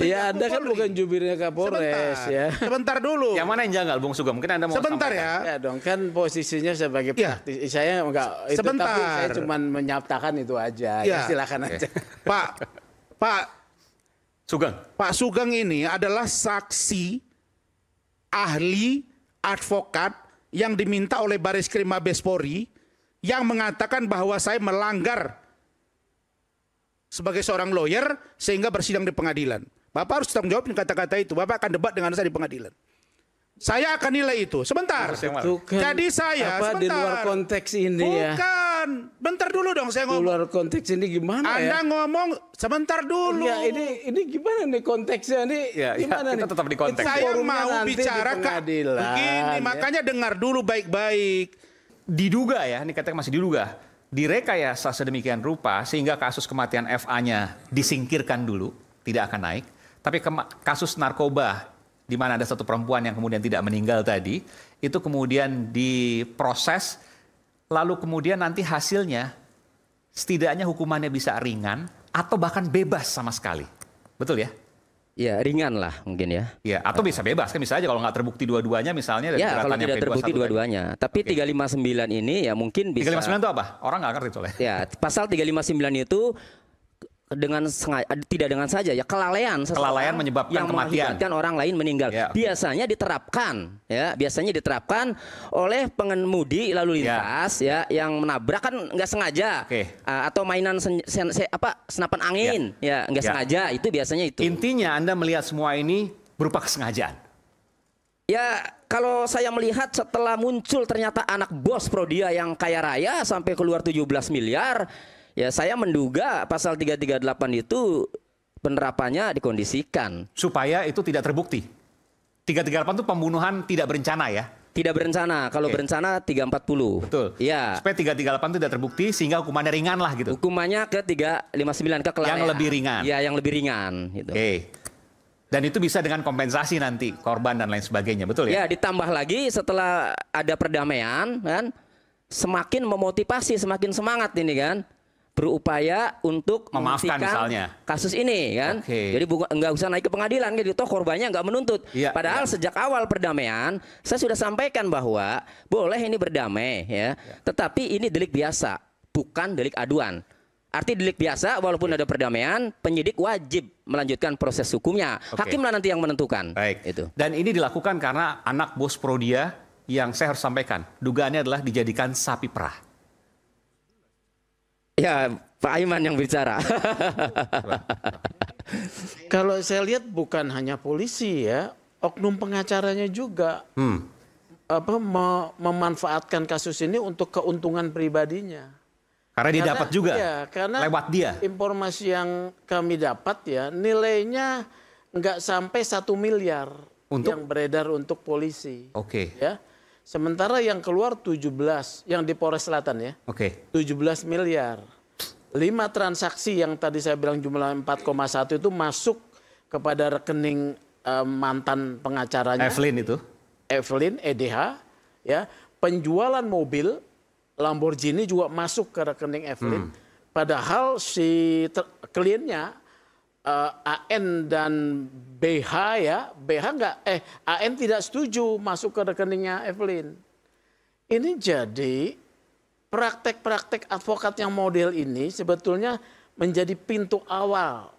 Ya Anda kan bukan jubirnya Kapolres ya. Sebentar dulu. Yang mana yang janggal, Bung Sugeng? Mungkin Anda mau Sebentar sampaikan. Ya dong, kan posisinya sebagai praktisi. Saya enggak itu, Sebentar. tapi saya cuma menyatakan itu aja. Ya, silakan aja. Pak Sugeng ini adalah saksi ahli advokat yang diminta oleh Bareskrim Mabes Polri yang mengatakan bahwa saya melanggar sebagai seorang lawyer sehingga bersidang di pengadilan. Bapak harus tanggung jawab kata-kata itu. Bapak akan debat dengan saya di pengadilan. Saya akan nilai itu. Sebentar. Itu kan Jadi saya di luar konteks ini ya. Bukan. Bentar dulu dong saya Di ngomong. luar konteks ini gimana Anda ngomong sebentar dulu. ya? ini gimana nih konteksnya nih? Gimana kita nih? tetap di konteks. Saya Forumnya mau nanti bicara di pengadilan, begini, ya. makanya dengar dulu baik-baik. Diduga ya, ini katanya masih diduga. Direkayasa sedemikian rupa sehingga kasus kematian FA-nya disingkirkan dulu, tidak akan naik. Tapi kasus narkoba di mana ada satu perempuan yang kemudian tidak meninggal tadi, itu kemudian diproses, lalu kemudian nanti hasilnya setidaknya hukumannya bisa ringan atau bahkan bebas sama sekali. Betul ya? Ya ringan lah mungkin ya. Ya, atau bisa bebas kan, bisa aja kalau nggak terbukti dua-duanya misalnya. Ya kalau keberatannya tidak P21 terbukti dua-duanya. Tapi 359 ini ya mungkin bisa. 359 itu apa? Orang nggak ngerti soalnya. Ya pasal 359 itu dengan sengaja, tidak dengan saja ya kelalaian Kelalaian menyebabkan yang kematian. mengakibatkan orang lain meninggal. Ya. Biasanya diterapkan oleh pengemudi lalu lintas ya yang menabrak kan nggak sengaja. Atau mainan senapan angin ya nggak sengaja, itu biasanya itu. Intinya Anda melihat semua ini berupa kesengajaan. Ya kalau saya melihat setelah muncul ternyata anak bos Prodia yang kaya raya sampai keluar 17 miliar, ya saya menduga pasal 338 itu penerapannya dikondisikan. Supaya itu tidak terbukti. 338 itu pembunuhan tidak berencana ya? Tidak berencana, kalau berencana 340. Betul. Ya. Supaya 338 itu tidak terbukti sehingga hukumannya ringan lah gitu. Hukumannya ke 359 ke kelalaian. Yang lebih ringan. Ya yang lebih ringan. Gitu. Dan itu bisa dengan kompensasi nanti korban dan lain sebagainya, betul ya? Ya ditambah lagi setelah ada perdamaian kan, semakin memotivasi, semakin semangat ini kan. Berupaya untuk memaafkan misalnya kasus ini kan. Jadi nggak usah naik ke pengadilan gitu, toh korbannya nggak menuntut. Padahal sejak awal perdamaian saya sudah sampaikan bahwa boleh ini berdamai ya, tetapi ini delik biasa, bukan delik aduan. Arti delik biasa walaupun ada perdamaian, penyidik wajib melanjutkan proses hukumnya. Hakimlah nanti yang menentukan. Itu. Dan ini dilakukan karena anak bos Prodia yang saya harus sampaikan, dugaannya adalah dijadikan sapi perah. Ya, Pak Aiman yang bicara. Kalau saya lihat bukan hanya polisi ya, oknum pengacaranya juga memanfaatkan kasus ini untuk keuntungan pribadinya. Karena dia dapat juga karena lewat dia. Informasi yang kami dapat ya, nilainya nggak sampai 1 miliar yang beredar untuk polisi. Ya. Sementara yang keluar 17, yang di Polres Selatan ya. 17 miliar. 5 transaksi yang tadi saya bilang jumlah 4,1 itu masuk kepada rekening mantan pengacaranya. Evelyn itu. Evelyn, EDH. Ya. Penjualan mobil Lamborghini juga masuk ke rekening Evelyn. Padahal si kliennya AN dan BH ya, AN tidak setuju masuk ke rekeningnya Evelyn. Ini jadi praktek-praktek advokat yang model ini sebetulnya menjadi pintu awal.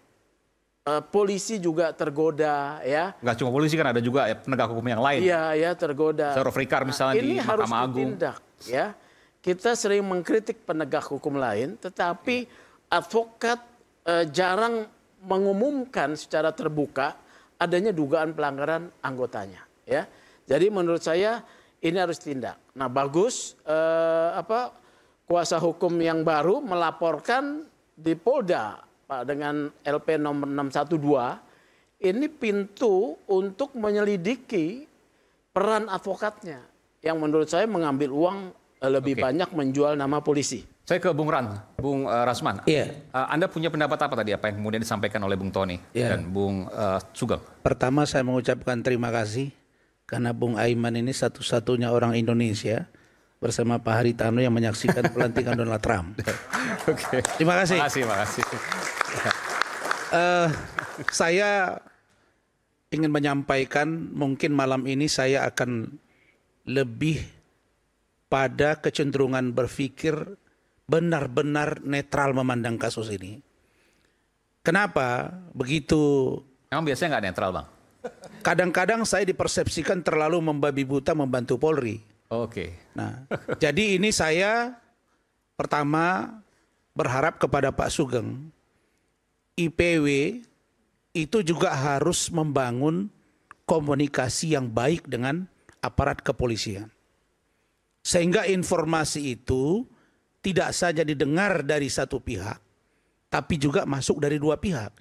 Polisi juga tergoda ya. Nggak cuma polisi kan, ada juga penegak hukum yang lain. Iya ya, tergoda. Seorang Frikar misalnya di Mahkamah Agung. Ditindak, ya. Kita sering mengkritik penegak hukum lain, tetapi advokat jarang mengumumkan secara terbuka adanya dugaan pelanggaran anggotanya, ya. Jadi menurut saya ini harus tindak. Nah, bagus kuasa hukum yang baru melaporkan di Polda Pak dengan LP nomor 612 ini pintu untuk menyelidiki peran advokatnya yang menurut saya mengambil uang lebih banyak menjual nama polisi. Saya ke Bung Rasman. Anda punya pendapat apa tadi, apa yang kemudian disampaikan oleh Bung Tony dan Bung Sugeng? Pertama saya mengucapkan terima kasih karena Bung Aiman ini satu-satunya orang Indonesia bersama Pak Haritano yang menyaksikan pelantikan Donald Trump. Terima kasih. Terima kasih. Saya ingin menyampaikan, mungkin malam ini saya akan lebih pada kecenderungan berpikir benar-benar netral memandang kasus ini. Kenapa begitu? Emang biasanya nggak netral, Bang? Kadang-kadang saya dipersepsikan terlalu membabi buta membantu Polri. Oke. Nah, jadi ini saya pertama berharap kepada Pak Sugeng, IPW itu juga harus membangun komunikasi yang baik dengan aparat kepolisian. Sehingga informasi itu tidak saja didengar dari satu pihak, tapi juga masuk dari dua pihak.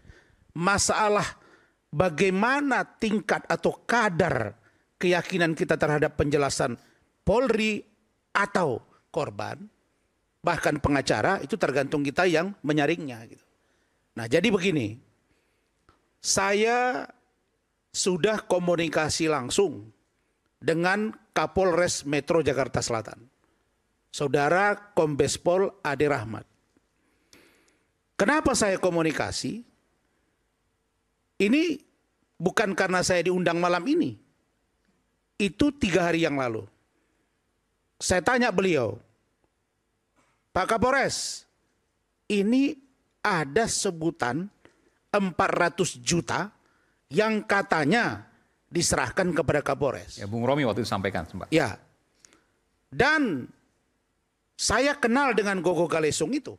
Masalah bagaimana tingkat atau kadar keyakinan kita terhadap penjelasan Polri atau korban, bahkan pengacara, itu tergantung kita yang menyaringnya. Gitu. Nah, jadi begini, saya sudah komunikasi langsung dengan Kapolres Metro Jakarta Selatan, Saudara Kombes Pol Ade Rahmat. Kenapa saya komunikasi? Ini bukan karena saya diundang malam ini. Itu 3 hari yang lalu. Saya tanya beliau, Pak Kapolres, ini ada sebutan 400 juta yang katanya diserahkan kepada Kapolres. Ya, Bung Romi waktu itu sampaikan, Mbak. Ya. Dan saya kenal dengan Gogo Galesung itu.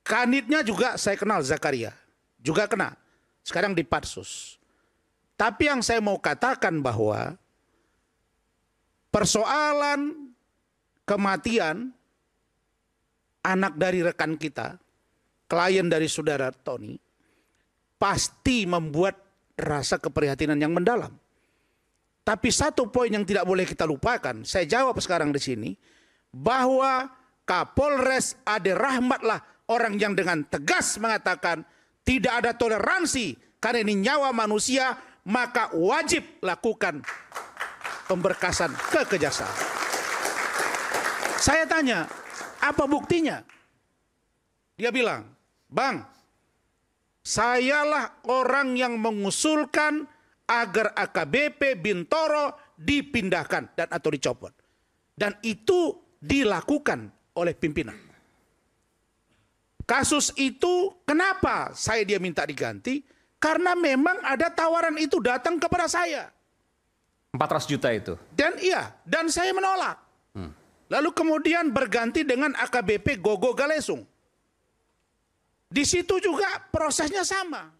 Kanitnya juga saya kenal, Zakaria. Juga kena. Sekarang di Patsus. Tapi yang saya mau katakan bahwa persoalan kematian anak dari rekan kita, klien dari saudara Tony, pasti membuat rasa keprihatinan yang mendalam. Tapi satu poin yang tidak boleh kita lupakan, saya jawab sekarang di sini, bahwa Kapolres Ade Rahmatlah orang yang dengan tegas mengatakan tidak ada toleransi karena ini nyawa manusia, maka wajib lakukan pemberkasan ke kejaksaan. Saya tanya, apa buktinya? Dia bilang, Bang, sayalah orang yang mengusulkan agar AKBP Bintoro dipindahkan dan atau dicopot. Dan itu dilakukan oleh pimpinan. Kasus itu kenapa dia minta diganti? Karena memang ada tawaran itu datang kepada saya. 400 juta itu? Dan saya menolak. Lalu kemudian berganti dengan AKBP Gogo Galesung. Di situ juga prosesnya sama.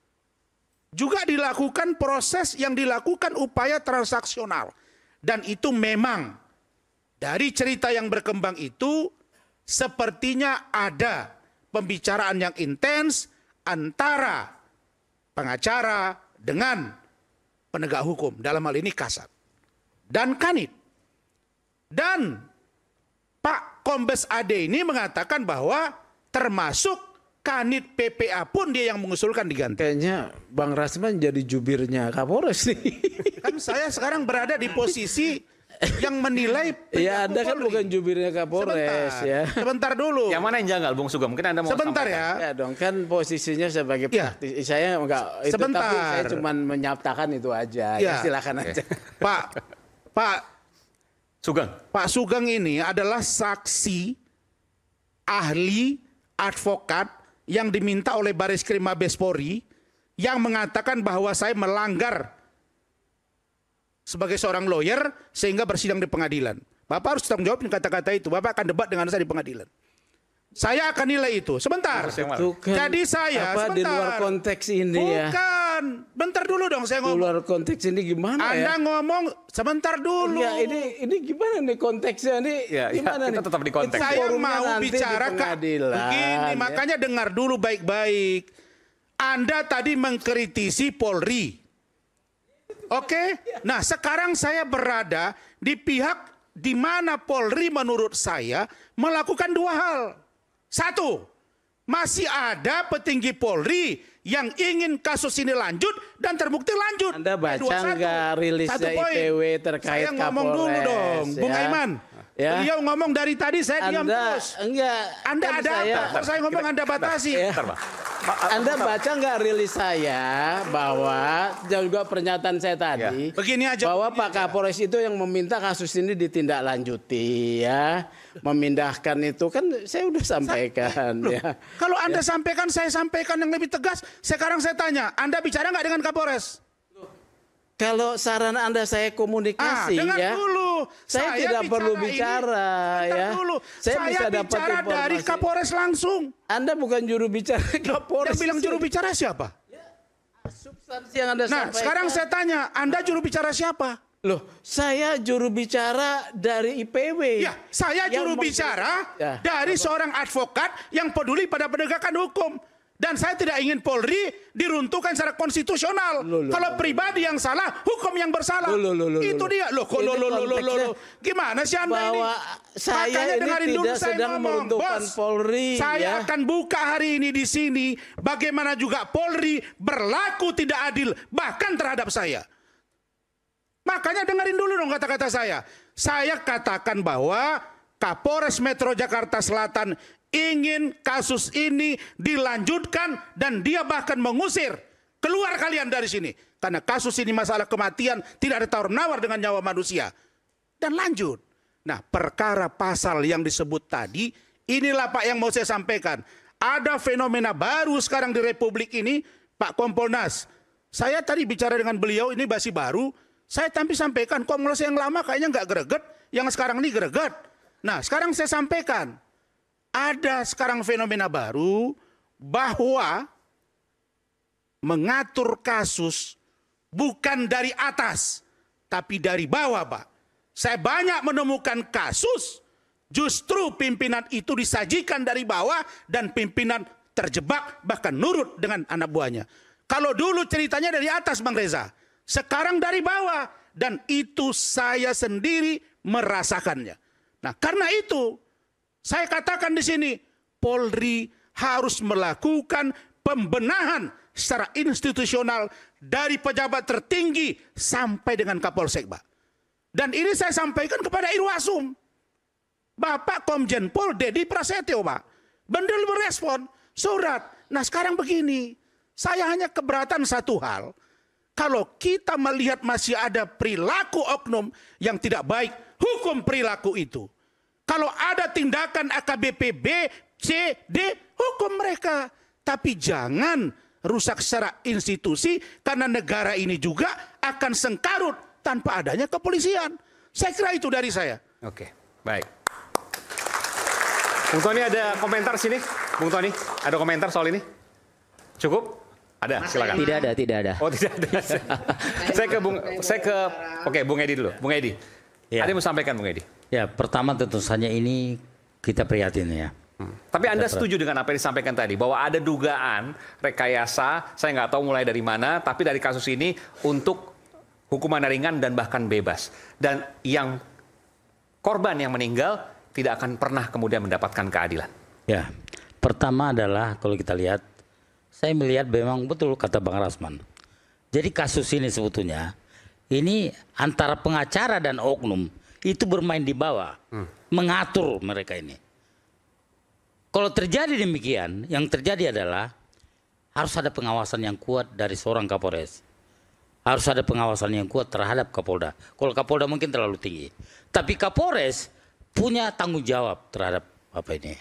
Juga dilakukan proses yang dilakukan upaya transaksional. Dan itu memang dari cerita yang berkembang itu sepertinya ada pembicaraan yang intens antara pengacara dengan penegak hukum. Dalam hal ini Kasat. Dan Kanit. Dan Pak Kombes Ade ini mengatakan bahwa termasuk Kanit PPA pun dia yang mengusulkan diganti. Kayaknya Bang Rasman jadi jubirnya Kapolres nih. Kan saya sekarang berada di posisi yang menilai. Ya, Anda kan bukan jubirnya Kapolres. Sebentar dulu. Yang mana yang janggal, Bung Sugeng? Mungkin Anda mau sebentar sampaikan. Ya dong, kan posisinya sebagai praktisi. Saya enggak itu, sebentar. tapi saya cuma menyatakan itu aja. Ya, silakan aja. Pak Sugeng ini adalah saksi, ahli, advokat yang diminta oleh Bareskrim Mabes Polri yang mengatakan bahwa saya melanggar sebagai seorang lawyer sehingga bersidang di pengadilan. Bapak harus tanggung jawab kata-kata itu. Bapak akan debat dengan saya di pengadilan. Saya akan nilai itu. Sebentar. Itu kan jadi saya apa, sebentar. di luar konteks ini ya. Bukan. Bentar dulu dong saya ngomong. Di luar konteks ini gimana Anda ngomong sebentar dulu. Ya, ini gimana nih konteksnya nih? Gimana kita nih? tetap di konteks. Saya mau bicara begini, makanya dengar dulu baik-baik. Anda tadi mengkritisi Polri. Oke? Nah, sekarang saya berada di pihak di mana Polri menurut saya melakukan 2 hal. 1, masih ada petinggi Polri yang ingin kasus ini lanjut dan terbukti lanjut. Anda baca nggak rilisnya IPW terkait Kapolres? Saya ngomong dulu dong, Bung Aiman. Ya. Beliau ngomong dari tadi saya diam terus. Enggak. Anda kan ada apa? Kalau saya ngomong Anda batasi. Anda baca nggak rilis saya bahwa juga pernyataan saya tadi Begini aja. bahwa Pak Kapolres itu yang meminta kasus ini ditindaklanjuti ya, memindahkan itu kan saya udah sampaikan ya. Kalau Anda sampaikan, saya sampaikan yang lebih tegas. Sekarang saya tanya, Anda bicara nggak dengan Kapolres? Kalau saran Anda saya komunikasi dengar ya. dulu. Saya tidak perlu bicara ya. Dulu. Saya bisa dapat bicara informasi dari Kapolres langsung. Anda bukan juru bicara Kapolres. Yang bilang juru bicara siapa? Substansi yang Anda sampaikan. Sekarang saya tanya, Anda juru bicara siapa? Loh, saya juru bicara dari IPW. Ya, saya juru bicara dari seorang advokat yang peduli pada penegakan hukum. Dan saya tidak ingin Polri diruntuhkan secara konstitusional. Kalau pribadi yang salah, hukum yang bersalah. Itu dia. Gimana sih Anda ini? Saya ini tidak sedang meruntuhkan Polri. Saya akan buka hari ini di sini bagaimana juga Polri berlaku tidak adil bahkan terhadap saya. Makanya dengerin dulu dong kata-kata saya. Saya katakan bahwa Kapolres Metro Jakarta Selatan ingin kasus ini dilanjutkan dan dia bahkan mengusir keluar kalian dari sini. Karena kasus ini masalah kematian, tidak ada tawar-menawar dengan nyawa manusia. Dan lanjut. Nah, perkara pasal yang disebut tadi, inilah Pak yang mau saya sampaikan. Ada fenomena baru sekarang di Republik ini, Pak Kompolnas. Saya tadi bicara dengan beliau, ini masih baru. Saya sampaikan, Kompolnas yang lama kayaknya nggak greget, yang sekarang ini greget. Nah, sekarang saya sampaikan. Ada sekarang fenomena baru bahwa mengatur kasus bukan dari atas, tapi dari bawah, Pak. Saya banyak menemukan kasus justru pimpinan itu disajikan dari bawah dan pimpinan terjebak bahkan nurut dengan anak buahnya. Kalau dulu ceritanya dari atas, Bang Reza, sekarang dari bawah, dan itu saya sendiri merasakannya. Nah, karena itu saya katakan di sini, Polri harus melakukan pembenahan secara institusional dari pejabat tertinggi sampai dengan Kapolsek, Pak. Dan ini saya sampaikan kepada Irwasum. Bapak Komjen Pol Dedi Prasetyo, Pak. Bendel berespon, surat. Nah, sekarang begini, saya hanya keberatan satu hal. Kalau kita melihat masih ada perilaku oknum yang tidak baik, hukum perilaku itu. Kalau ada tindakan AKBP B, C, D, hukum mereka. Tapi jangan rusak secara institusi karena negara ini juga akan sengkarut tanpa adanya kepolisian. Saya kira itu dari saya. Oke, baik. Bung Tony ada komentar sini? Bung Tony, ada komentar soal ini? Cukup? Ada, silakan. Tidak ada. Oh, tidak ada. Oke, Bung Edi dulu. Bung Edi. Ya. Ada yang mau sampaikan, Bung Edi? Ya, pertama tentu saja ini kita prihatin ya. Tapi Anda setuju dengan apa yang disampaikan tadi? Bahwa ada dugaan rekayasa, saya nggak tahu mulai dari mana, tapi dari kasus ini untuk hukuman ringan dan bahkan bebas. Dan yang korban yang meninggal tidak akan pernah kemudian mendapatkan keadilan. Ya, pertama adalah kalau kita lihat, saya melihat memang betul kata Bang Rasman. Jadi kasus ini sebetulnya, ini antara pengacara dan oknum itu bermain di bawah, mengatur mereka ini. Kalau terjadi demikian, yang terjadi adalah harus ada pengawasan yang kuat dari seorang Kapolres. Harus ada pengawasan yang kuat terhadap Kapolda. Kalau Kapolda mungkin terlalu tinggi. Tapi Kapolres punya tanggung jawab terhadap apa ini.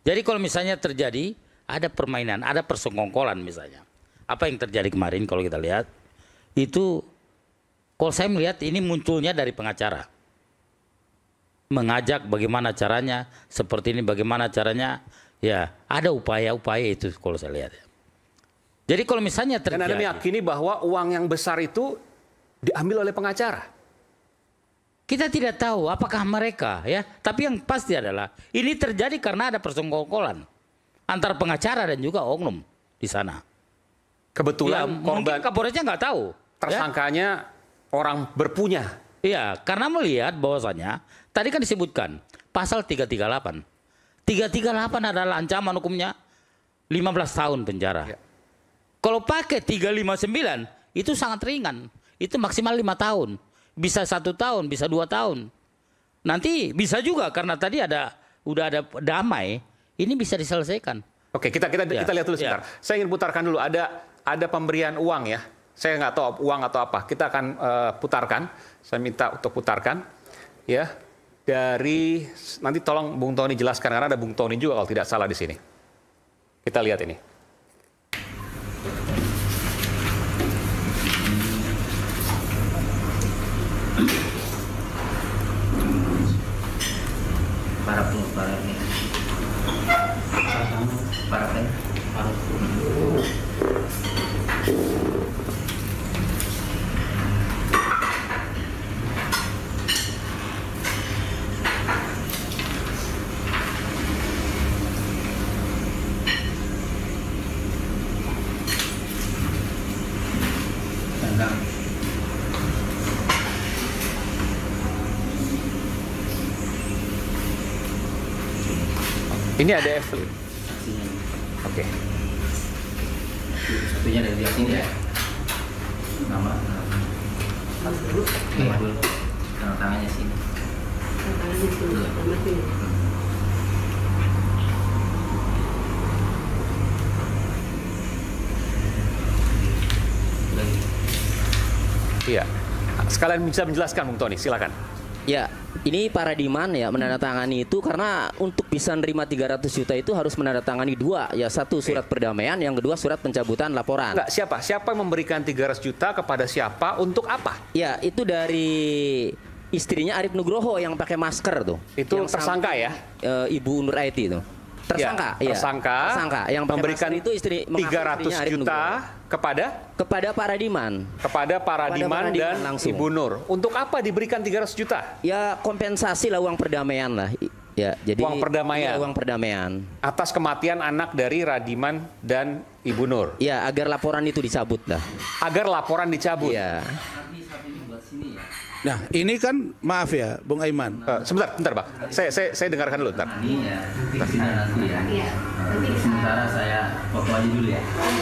Jadi kalau misalnya terjadi, ada permainan, ada persengkongkolan misalnya. Apa yang terjadi kemarin kalau kita lihat, itu kalau saya melihat ini munculnya dari pengacara. Mengajak bagaimana caranya, seperti ini bagaimana caranya, ya ada upaya-upaya itu kalau saya lihat. Jadi kalau misalnya terjadi. Dan Anda meyakini bahwa uang yang besar itu diambil oleh pengacara? Kita tidak tahu apakah mereka ya, tapi yang pasti adalah ini terjadi karena ada persengkongkolan antara pengacara dan juga oknum di sana. Kebetulan ya, korban mungkin Kapolresnya nggak tahu. Tersangkanya orang berpunya. Iya, karena melihat bahwasanya tadi kan disebutkan pasal 338. 338 adalah ancaman hukumnya 15 tahun penjara. Ya. Kalau pakai 359 itu sangat ringan. Itu maksimal 5 tahun. Bisa 1 tahun, bisa 2 tahun. nanti bisa juga karena tadi udah ada damai, ini bisa diselesaikan. Oke, kita lihat dulu sebentar. Saya ingin putarkan dulu, ada pemberian uang ya. Saya nggak tahu uang atau apa. Kita akan putarkan. Saya minta untuk putarkan, ya. Dari nanti tolong Bung Tony jelaskan karena ada Bung Tony juga kalau tidak salah di sini. Kita lihat ini. Ini ada Evelyn. Oke. Satunya dari sini ya. Nama. Tangannya sini. Iya. Sekalian bisa menjelaskan Bung Tony, silakan. Ya, ini Pak Radiman ya menandatangani itu karena untuk bisa nerima 300 juta itu harus menandatangani dua, ya satu surat perdamaian, yang kedua surat pencabutan laporan. Enggak, siapa yang memberikan 300 juta kepada siapa, untuk apa? Ya, itu dari istrinya Arif Nugroho yang pakai masker tuh. Itu yang tersangka ya? Ibu Nur Aiti itu. Tersangka, ya, tersangka yang memberikan itu istri 300 juta kepada Pak Radiman. Kepada Pak Radiman dan langsung. Ibu Nur. Untuk apa diberikan 300 juta? Ya kompensasi lah, uang perdamaian lah. Ya, jadi uang perdamaian. Ya, uang perdamaian. Atas kematian anak dari Radiman dan Ibu Nur. Ya, agar laporan itu dicabut lah. Agar laporan dicabut. Ya. Nah, ini kan maaf ya, Bung Aiman. Sebentar, Pak. Saya dengarkan dulu, bentar. Sementara saya foto aja dulu ya.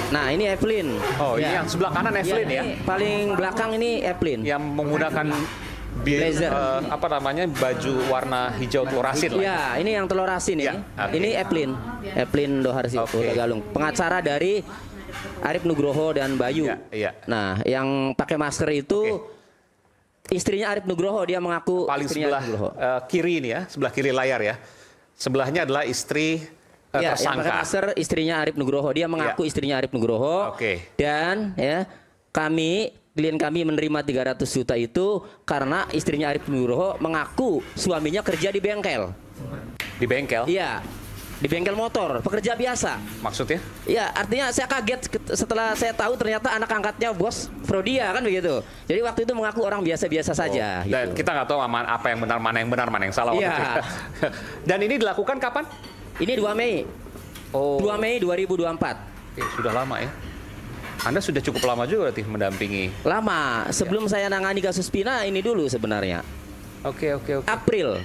Nah, ini Evelyn. Oh, ini Ya. yang sebelah kanan Evelyn ya. Paling belakang ini Evelyn. Yang menggunakan Blazer. apa namanya, baju warna hijau telur asin lah. Ya, ini yang telur asin Ya, ini. oke. Ini Evelyn Doharsi, Oke. Galung. Pengacara dari Arif Nugroho dan Bayu. Iya. Nah, yang pakai masker itu istrinya Arif Nugroho, dia mengaku Paling istrinya sebelah Arif Nugroho. kiri ini ya, sebelah kiri layar ya. Sebelahnya adalah istri Ya, yang pakai tersangka. masker istrinya Arif Nugroho. Dia mengaku istrinya Arif Nugroho. Oke. Dan ya, klien kami menerima 300 juta itu karena istrinya Arif Nugroho mengaku suaminya kerja di bengkel. Di bengkel. Iya. Di bengkel motor, pekerja biasa. Maksudnya? Iya, artinya saya kaget setelah saya tahu ternyata anak angkatnya bos Frodia kan begitu. Jadi waktu itu mengaku orang biasa-biasa saja. Dan gitu. kita nggak tahu apa yang benar, mana yang salah. Iya. waktu itu. Dan ini dilakukan kapan? Ini 2 Mei. Oh. 2 Mei 2024. Oke, sudah lama ya. Anda sudah cukup lama juga berarti mendampingi. Lama. Sebelum saya nangani kasus Pina ini dulu sebenarnya. Oke. April.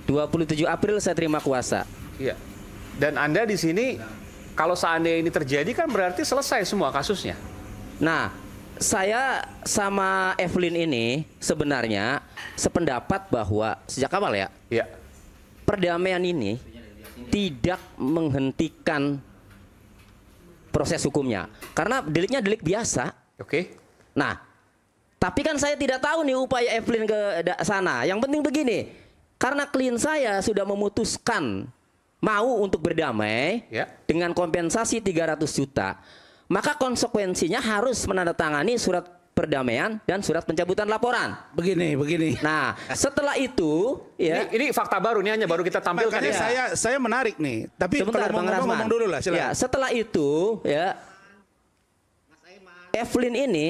27 April saya terima kuasa. Iya. Dan Anda di sini, kalau seandainya ini terjadi kan berarti selesai semua kasusnya. Nah, saya sama Evelyn ini sebenarnya sependapat bahwa sejak awal ya, Iya. perdamaian ini tidak menghentikan proses hukumnya. Karena deliknya delik biasa. Oke. Nah, tapi kan saya tidak tahu nih upaya Evelyn ke sana. Yang penting begini, karena klien saya sudah memutuskan mau untuk berdamai dengan kompensasi 300 juta, maka konsekuensinya harus menandatangani surat perdamaian dan surat pencabutan laporan. Begini. Nah, setelah itu ya. Ini fakta baru, ini hanya baru kita tampilkan Makanya ya. saya menarik nih. Tapi Sebentar, kalau Bang Rasman. ngomong dulu lah, silakan. Ya, setelah itu ya Evelyn ini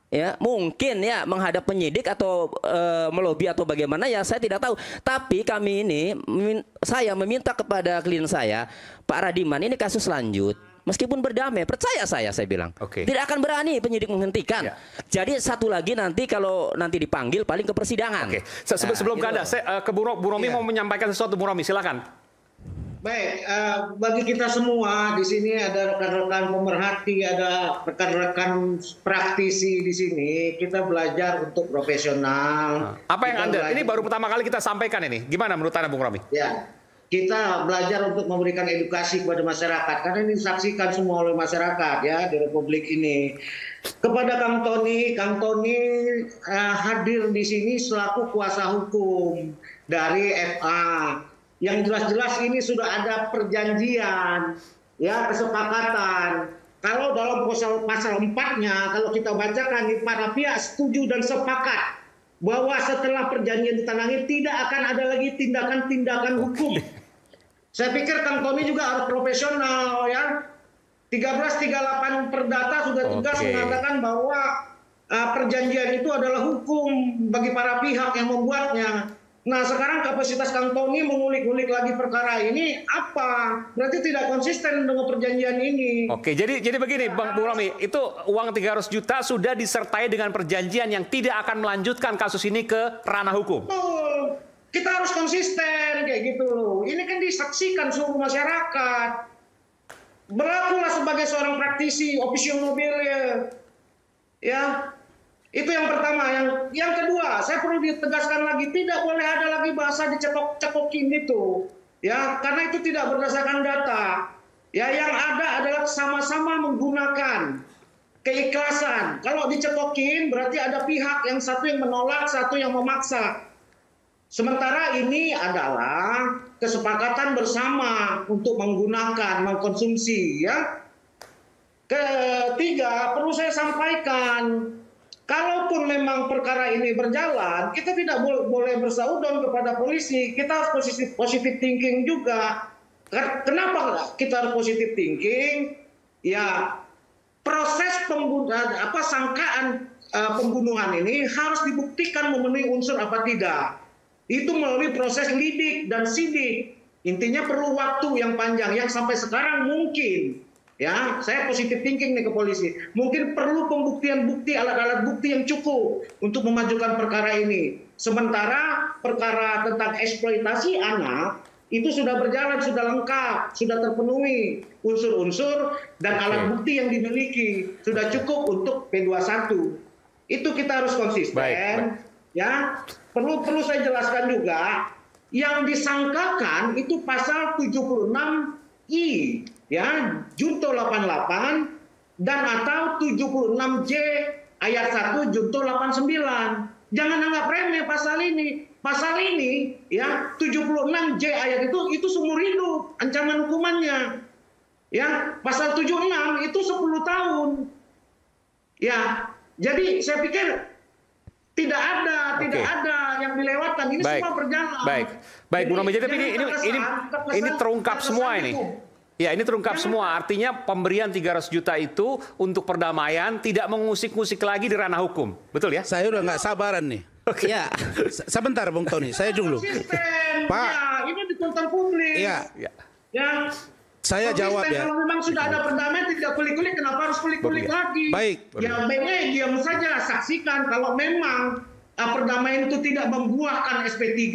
ya mungkin ya menghadap penyidik atau melobi atau bagaimana ya saya tidak tahu. Tapi kami ini saya meminta kepada klien saya, Pak Radiman, ini kasus lanjut. Meskipun berdamai, percaya saya bilang. Tidak akan berani penyidik menghentikan. Jadi satu lagi nanti kalau nanti dipanggil paling ke persidangan. Sebelum ke Anda, saya, ke Bu Romi mau menyampaikan sesuatu. Bu Romi, silakan. Baik, bagi kita semua di sini ada rekan-rekan pemerhati, ada rekan-rekan praktisi di sini. Kita belajar untuk profesional. Apa yang ini baru pertama kali kita sampaikan ini. Gimana menurut Anda, Bung Romi? Ya, kita belajar untuk memberikan edukasi kepada masyarakat karena ini disaksikan semua oleh masyarakat ya di Republik ini. Kepada Kang Tony hadir di sini selaku kuasa hukum dari FA. Yang jelas-jelas ini sudah ada perjanjian, ya kesepakatan. Kalau dalam pasal 4-nya, kalau kita bacakan, para pihak setuju dan sepakat bahwa setelah perjanjian ditandatangani tidak akan ada lagi tindakan-tindakan hukum. Saya pikir Kang Tony juga harus profesional ya. 1338 Perdata sudah tegas mengatakan bahwa perjanjian itu adalah hukum bagi para pihak yang membuatnya. Nah sekarang kapasitas Kang Tony mengulik-ulik lagi perkara ini apa? Berarti tidak konsisten dengan perjanjian ini. Oke, jadi begini Bang Bung Romi, itu uang 300 juta sudah disertai dengan perjanjian yang tidak akan melanjutkan kasus ini ke ranah hukum. Betul. Kita harus konsisten kayak gitu loh. Ini kan disaksikan seluruh masyarakat. Berlakulah sebagai seorang praktisi, officio nobile. Ya. Itu yang pertama. Yang kedua, saya perlu ditegaskan lagi, tidak boleh ada lagi bahasa dicekok-cekokin itu. Ya, karena itu tidak berdasarkan data. Ya, yang ada adalah sama-sama menggunakan keikhlasan. Kalau dicekokin berarti ada pihak yang satu yang menolak, satu yang memaksa. Sementara ini adalah kesepakatan bersama untuk menggunakan, mengkonsumsi ya. Ketiga, perlu saya sampaikan, kalaupun memang perkara ini berjalan, kita tidak boleh bersaudon kepada polisi. Kita harus positif thinking juga. Kenapa kita harus positif thinking? Ya, proses sangkaan pembunuhan ini harus dibuktikan memenuhi unsur apa tidak. Itu melalui proses lidik dan sidik. Intinya perlu waktu yang panjang, yang sampai sekarang mungkin. Ya, saya positif thinking nih ke polisi. Mungkin perlu pembuktian bukti, alat-alat bukti yang cukup untuk memajukan perkara ini. Sementara perkara tentang eksploitasi anak itu sudah berjalan, sudah lengkap, sudah terpenuhi unsur-unsur dan alat bukti yang dimiliki sudah cukup untuk P21. Itu kita harus konsisten. Baik. Ya, perlu saya jelaskan juga yang disangkakan itu pasal 76I. Ya, Junto 88 dan atau 76J ayat 1 Junto 89. Jangan anggap remeh pasal ini. Pasal ini ya 76J ayat itu seumur hidup ancaman hukumannya. Ya, pasal 76 itu 10 tahun. Ya, jadi saya pikir tidak ada yang dilewatkan. Ini semua berjalan. Baik, Bu Romi. Jadi ini terungkap semua ini. Ya, ini terungkap semua. Artinya pemberian 300 juta itu untuk perdamaian, tidak mengusik-ngusik lagi di ranah hukum. Betul ya? Saya udah nggak sabaran nih. Oke. Ya. Sebentar Bung Tony, saya dulu. Pak. Ya, ini ditonton publik. Iya. Ya. Saya jawab ya. Kalau memang sudah ada perdamaian tidak kulik-kulik, kenapa harus kulik-kulik lagi? Baik. Ya baiknya diam saja, saksikan. Kalau memang perdamaian itu tidak membuahkan SP3,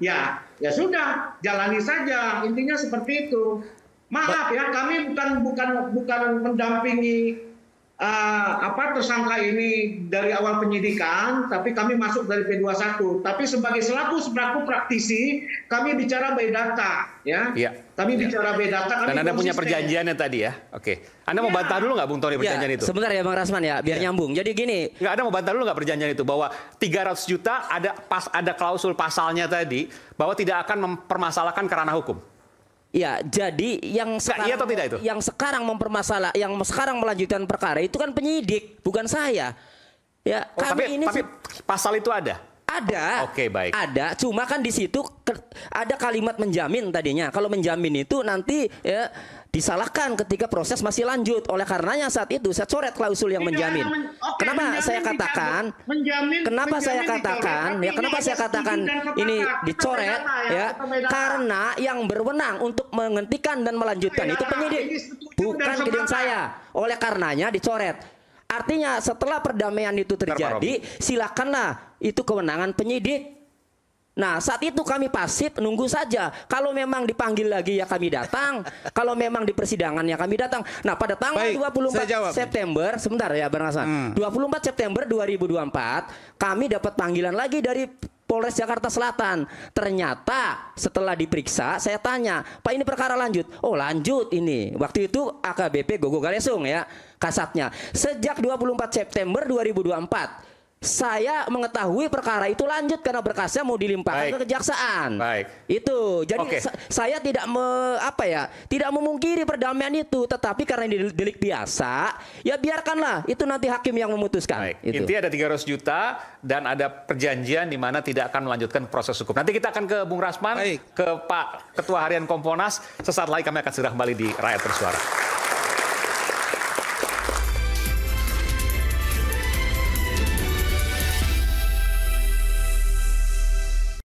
ya sudah, jalani saja. Intinya seperti itu. Maaf ya, kami bukan mendampingi tersangka ini dari awal penyidikan, tapi kami masuk dari P21. Tapi sebagai selaku praktisi, kami bicara by data, ya. Kami bicara by data. Dan Anda punya perjanjiannya tadi ya. Oke. Anda mau bantah dulu nggak, Bung Tony, perjanjian itu? Sebentar ya, Bang Rasman ya, biar nyambung. Jadi gini. Nggak, Anda mau bantah dulu nggak perjanjian itu bahwa 300 juta ada klausul pasalnya tadi bahwa tidak akan mempermasalahkan kerana hukum. Ya, jadi yang sekarang, iya atau tidak itu? Yang sekarang melanjutkan perkara itu kan penyidik, bukan saya. Ya, tapi pasal itu ada. Ada. Oke, baik. Ada, cuma kan di situ ada kalimat menjamin tadinya. Kalau menjamin itu nanti ya disalahkan ketika proses masih lanjut. Oleh karenanya saat itu saya coret klausul yang menjamin. Kenapa saya katakan? Kenapa saya katakan ini dicoret ya? Karena yang berwenang untuk menghentikan dan melanjutkan itu penyidik, bukan klien saya. Oleh karenanya dicoret. Artinya setelah perdamaian itu terjadi, silakanlah itu kewenangan penyidik. Nah, saat itu kami pasif nunggu saja. Kalau memang dipanggil lagi ya kami datang. Kalau memang di persidangan ya kami datang. Nah, pada tanggal 24 September, sebentar ya Bang Hasan. 24 September 2024, kami dapat panggilan lagi dari Polres Jakarta Selatan. Ternyata setelah diperiksa, saya tanya, Pak ini perkara lanjut? Oh lanjut ini. Waktu itu AKBP Gogo Galesung ya, kasatnya. Sejak 24 September 2024, saya mengetahui perkara itu lanjut karena berkasnya mau dilimpahkan ke kejaksaan. Itu. Jadi saya tidak tidak memungkiri perdamaian itu, tetapi karena ini delik biasa, ya biarkanlah itu nanti hakim yang memutuskan. Itu. Intinya ada 300 juta dan ada perjanjian di mana tidak akan melanjutkan proses hukum. Nanti kita akan ke Bung Rasman, ke Pak Ketua Harian Kompolnas. Sesaat lagi kami akan segera kembali di Rakyat Bersuara.